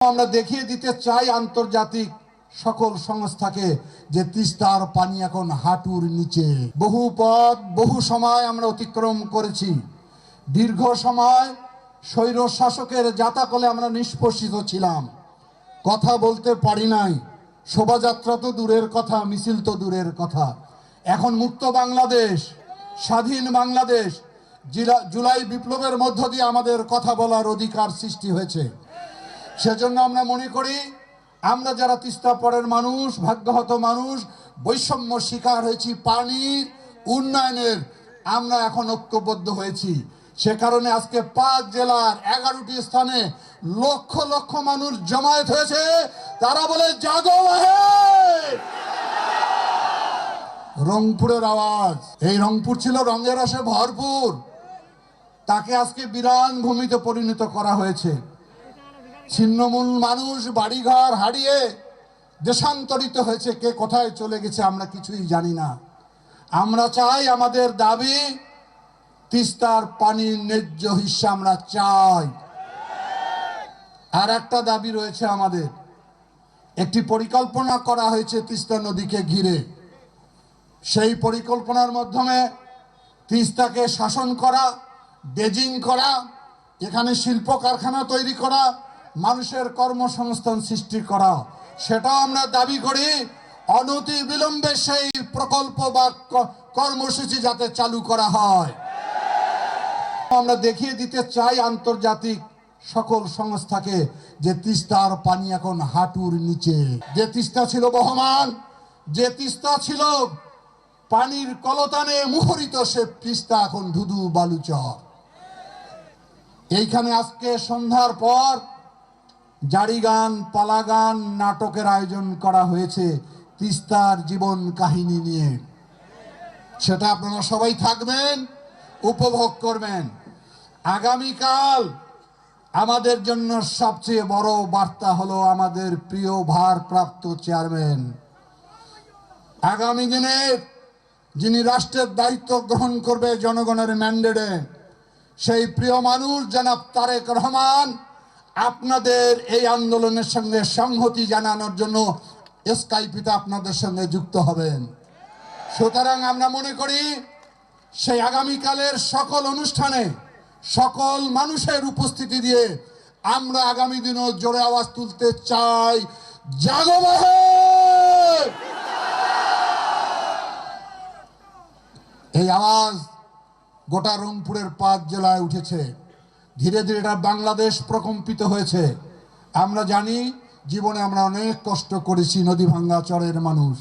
আমরা দেখিয়ে দিতে চাই আন্তর্জাতিক সকল সংস্থাকে যে তিস্তার পানি এখন হাঁটুর নিচে। বহু পথ বহু সময় আমরা অতিক্রম করেছি। দীর্ঘ সময় স্বৈর শাসকের জাতাকলে আমরা নিষ্পেষিত ছিলাম, কথা বলতে পারি নাই। শোভাযাত্রা তো দূরের কথা, মিছিল তো দূরের কথা। এখন মুক্ত বাংলাদেশ, স্বাধীন বাংলাদেশ, জুলাই বিপ্লবের মধ্য দিয়ে আমাদের কথা বলার অধিকার সৃষ্টি হয়েছে। সেজন্য আমরা মনে করি আমরা যারা তিস্তা পাড়ের মানুষ, ভাগ্যহত মানুষ, বৈষম্য শিকার হয়েছি, পানির উন্নয়নের আমরা এখন ঐক্যবদ্ধ হয়েছি। সে কারণে আজকে 5 জেলার 11টি স্থানে লক্ষ লক্ষ মানুষ জমায়েত হয়েছে। তারা বলে জাগো আহে। রংপুরের আওয়াজ, এই রংপুর ছিল রঙের রসে ভরপুর, তাকে আজকে বিরান ভূমিতে পরিণত করা হয়েছে। ছিন্নমূল মানুষ বাড়িঘর হারিয়ে দেশান্তরিত হয়েছে, কে কোথায় চলে গেছে আমরা কিছুই জানি না। আমরা চাই, আমাদের দাবি তিস্তার পানির ন্যায্য হিস্সা আমরা চাই। আর একটা দাবি রয়েছে আমাদের, একটি পরিকল্পনা করা হয়েছে তিস্তা নদীকে ঘিরে। সেই পরিকল্পনার মাধ্যমে তিস্তাকে শাসন করা, ড্রেজিং করা, এখানে শিল্প কারখানা তৈরি করা, মানুষের কর্মসংস্থান সৃষ্টি করা, সেটাও আমরা দাবি করি। অনতি বিলম্বে সেই প্রকল্প বা কর্মসূচি যাতে চালু করা হয়। আমরা দেখিয়ে দিতে চাই আন্তর্জাতিক সকল সংস্থাকে যে তিস্তার পানি এখন হাঁটুর নিচে। যে তিস্তা ছিল বহমান, যে তিস্তা ছিল পানির কলতানে মুখরিত, সে তিস্তা এখন ধুধু বালুচর। এইখানে আজকে সন্ধ্যার পর জারি গান, পালা গান, নাটকের আয়োজন করা হয়েছে তিস্তার জীবন কাহিনী নিয়ে। সেটা আপনারা সবাই থাকবেন, উপভোগ করবেন। আগামীকাল আমাদের জন্য সবচেয়ে বড় বার্তা হলো আমাদের প্রিয় ভারপ্রাপ্ত চেয়ারম্যান, আগামী দিনে যিনি রাষ্ট্রের দায়িত্ব গ্রহণ করবে জনগণের ম্যান্ডেটে, সেই প্রিয় মানুষ জনাব তারেক রহমান আপনাদের এই আন্দোলনের সঙ্গে সংহতি জানানোর জন্য স্কাইপিতে আপনাদের সঙ্গে যুক্ত হবেন। সুতরাং আমরা মনে করি সেই আগামীকালের সকল অনুষ্ঠানে সকল মানুষের উপস্থিতি দিয়ে আমরা আগামী দিনও জোরে আওয়াজ তুলতে চাই, জাগো আহে। এই আওয়াজ গোটা রংপুরের 5 জেলায় উঠেছে। ধীরে ধীরে এটা বাংলাদেশ প্রকম্পিত হয়েছে। আমরা জানি জীবনে আমরা অনেক কষ্ট করেছি, নদী ভাঙ্গা চরের মানুষ।